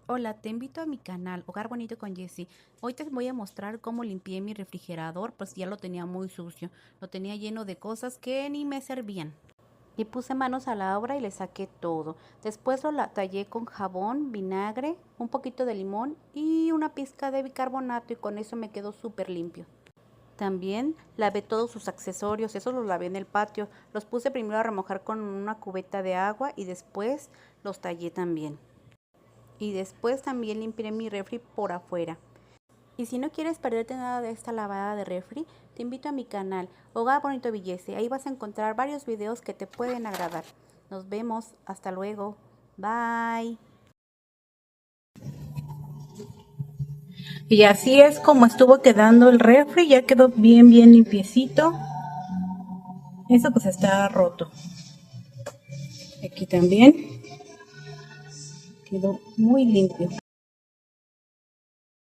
Hola, te invito a mi canal Hogar Bonito con Jessie. Hoy te voy a mostrar cómo limpié mi refrigerador, pues ya lo tenía muy sucio. Lo tenía lleno de cosas que ni me servían. Y puse manos a la obra y le saqué todo. Después lo tallé con jabón, vinagre, un poquito de limón y una pizca de bicarbonato y con eso me quedó súper limpio. También lavé todos sus accesorios, esos los lavé en el patio. Los puse primero a remojar con una cubeta de agua y después los tallé también. Y después también limpié mi refri por afuera. Y si no quieres perderte nada de esta lavada de refri, te invito a mi canal Hogar Bonito Villese. Ahí vas a encontrar varios videos que te pueden agradar. Nos vemos, hasta luego, bye. Y así es como estuvo quedando el refri, ya quedó bien limpiecito. Eso pues está roto. Aquí también quedó muy limpio.